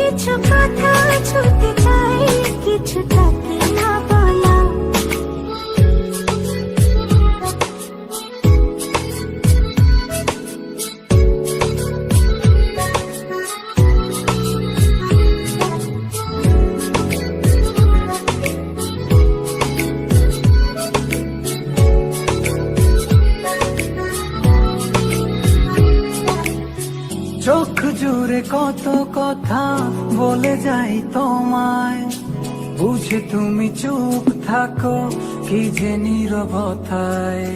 কিছু কথা ছুটে চাই, কিছু থাকে না বলা। চোখ জুড়ে কত কথা বলে যাই তোমায়, বুঝে তুমি চুপ থাকো কি যে নীরবতায়।